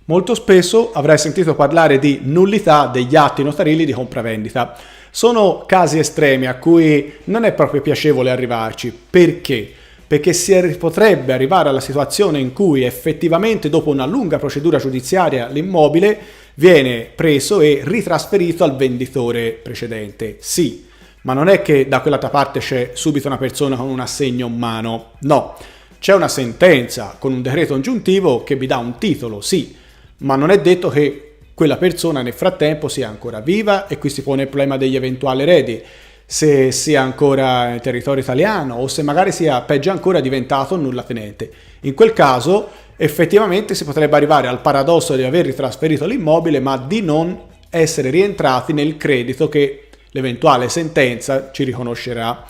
Molto spesso avrai sentito parlare di nullità degli atti notarili di compravendita. Sono casi estremi a cui non è proprio piacevole arrivarci. Perché? Perché potrebbe arrivare alla situazione in cui effettivamente dopo una lunga procedura giudiziaria l'immobile viene preso e ritrasferito al venditore precedente. Sì, ma non è che da quell'altra parte c'è subito una persona con un assegno in mano. No, c'è una sentenza con un decreto ingiuntivo che vi dà un titolo, sì, ma non è detto che quella persona nel frattempo sia ancora viva, e qui si pone il problema degli eventuali eredi, se sia ancora in territorio italiano o se magari sia peggio ancora diventato nullatenente. In quel caso effettivamente si potrebbe arrivare al paradosso di aver ritrasferito l'immobile ma di non essere rientrati nel credito che l'eventuale sentenza ci riconoscerà.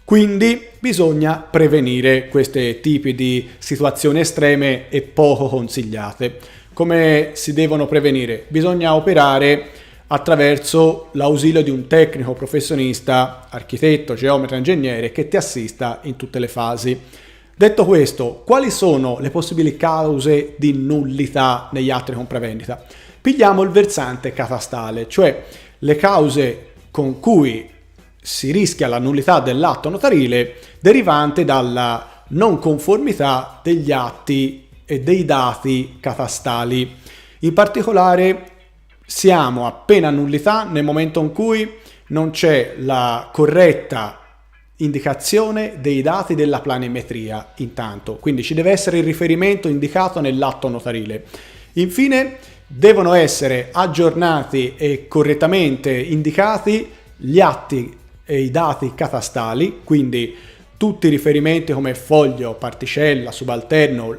Quindi bisogna prevenire questi tipi di situazioni estreme e poco consigliate. Come si devono prevenire? Bisogna operare attraverso l'ausilio di un tecnico professionista, architetto, geometra, ingegnere, che ti assista in tutte le fasi. Detto questo, quali sono le possibili cause di nullità negli atti di compravendita? Pigliamo il versante catastale, cioè le cause con cui si rischia la nullità dell'atto notarile derivante dalla non conformità degli atti e dei dati catastali. In particolare siamo a pena nullità nel momento in cui non c'è la corretta indicazione dei dati della planimetria intanto, quindi ci deve essere il riferimento indicato nell'atto notarile. Infine devono essere aggiornati e correttamente indicati gli atti e i dati catastali, quindi tutti i riferimenti come foglio, particella, subalterno,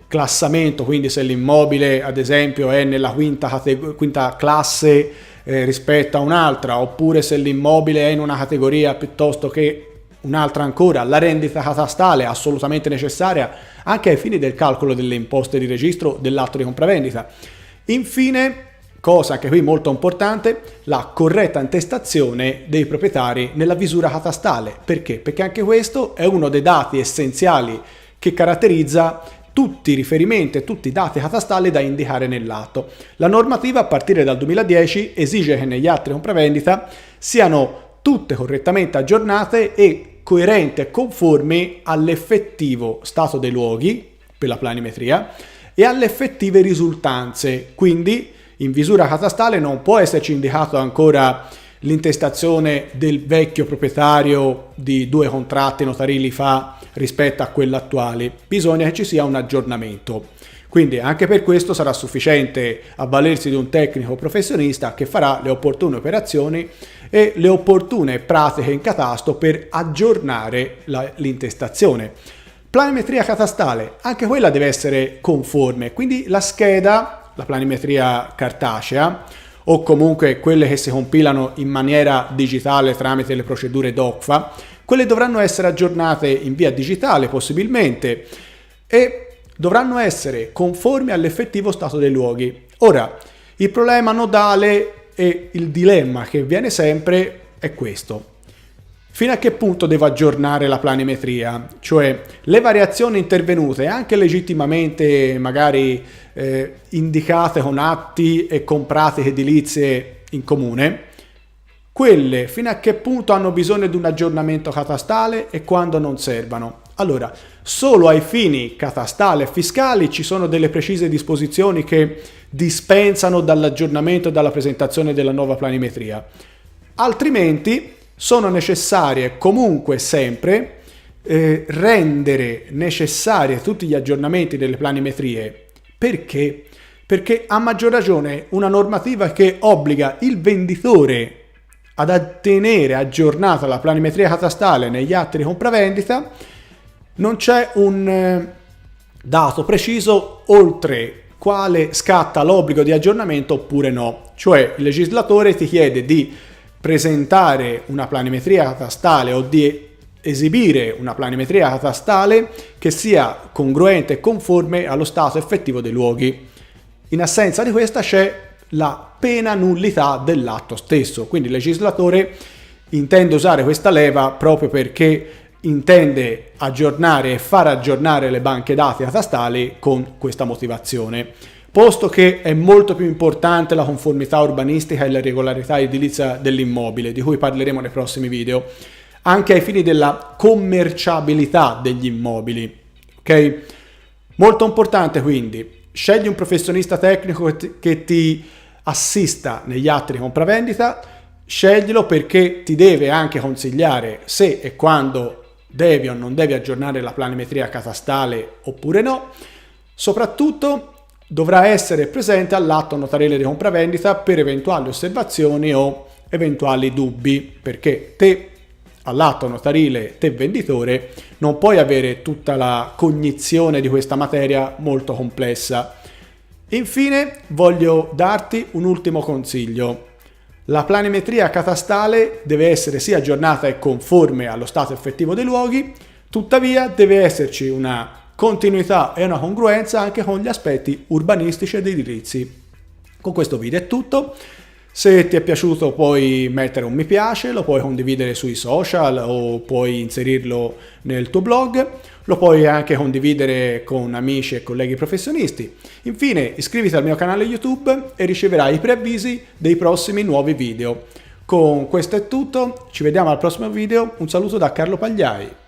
classamento, quindi se l'immobile ad esempio è nella quinta classe rispetto a un'altra, oppure se l'immobile è in una categoria piuttosto che un'altra ancora. La rendita catastale è assolutamente necessaria anche ai fini del calcolo delle imposte di registro dell'atto di compravendita. Infine, cosa anche qui molto importante, la corretta intestazione dei proprietari nella visura catastale. Perché? Perché anche questo è uno dei dati essenziali che caratterizza tutti i riferimenti e tutti i dati catastali da indicare nell'atto. La normativa a partire dal 2010 esige che negli atti di compravendita siano tutte correttamente aggiornate e coerenti e conformi all'effettivo stato dei luoghi per la planimetria e alle effettive risultanze. Quindi in visura catastale non può esserci indicato ancora l'intestazione del vecchio proprietario di 2 contratti notarili fa rispetto a quello attuale. Bisogna che ci sia un aggiornamento. Quindi anche per questo sarà sufficiente avvalersi di un tecnico professionista che farà le opportune operazioni e le opportune pratiche in catasto per aggiornare l'intestazione. Planimetria catastale, anche quella deve essere conforme, quindi la scheda, la planimetria cartacea, o comunque quelle che si compilano in maniera digitale tramite le procedure DOCFA, quelle dovranno essere aggiornate in via digitale possibilmente e dovranno essere conformi all'effettivo stato dei luoghi. Ora, il problema nodale e il dilemma che viene sempre è questo. Fino a che punto devo aggiornare la planimetria? Cioè le variazioni intervenute, anche legittimamente magari indicate con atti e con pratiche edilizie in comune, quelle fino a che punto hanno bisogno di un aggiornamento catastale e quando non servano? Allora, solo ai fini catastali e fiscali ci sono delle precise disposizioni che dispensano dall'aggiornamento e dalla presentazione della nuova planimetria. Altrimenti sono necessarie comunque sempre rendere necessari tutti gli aggiornamenti delle planimetrie. Perché? Perché a maggior ragione una normativa che obbliga il venditore ad tenere aggiornata la planimetria catastale negli atti di compravendita, non c'è un dato preciso oltre quale scatta l'obbligo di aggiornamento oppure no. Cioè il legislatore ti chiede di presentare una planimetria catastale o di esibire una planimetria catastale che sia congruente e conforme allo stato effettivo dei luoghi. In assenza di questa c'è la pena nullità dell'atto stesso, quindi il legislatore intende usare questa leva proprio perché intende aggiornare e far aggiornare le banche dati catastali con questa motivazione. posto che è molto più importante la conformità urbanistica e la regolarità edilizia dell'immobile, di cui parleremo nei prossimi video, anche ai fini della commerciabilità degli immobili. Ok? Molto importante quindi, scegli un professionista tecnico che ti assista negli atti di compravendita, sceglilo perché ti deve anche consigliare se e quando devi o non devi aggiornare la planimetria catastale oppure no. Soprattutto dovrà essere presente all'atto notariale di compravendita per eventuali osservazioni o eventuali dubbi, perché te all'atto notarile, te venditore, non puoi avere tutta la cognizione di questa materia molto complessa. Infine voglio darti un ultimo consiglio. La planimetria catastale deve essere sia aggiornata e conforme allo stato effettivo dei luoghi, tuttavia deve esserci una continuità e una congruenza anche con gli aspetti urbanistici ed edilizi. Con questo video è tutto. Se ti è piaciuto puoi mettere un mi piace, lo puoi condividere sui social o puoi inserirlo nel tuo blog, lo puoi anche condividere con amici e colleghi professionisti. Infine iscriviti al mio canale YouTube e riceverai i preavvisi dei prossimi nuovi video. Con questo è tutto, ci vediamo al prossimo video, un saluto da Carlo Pagliai.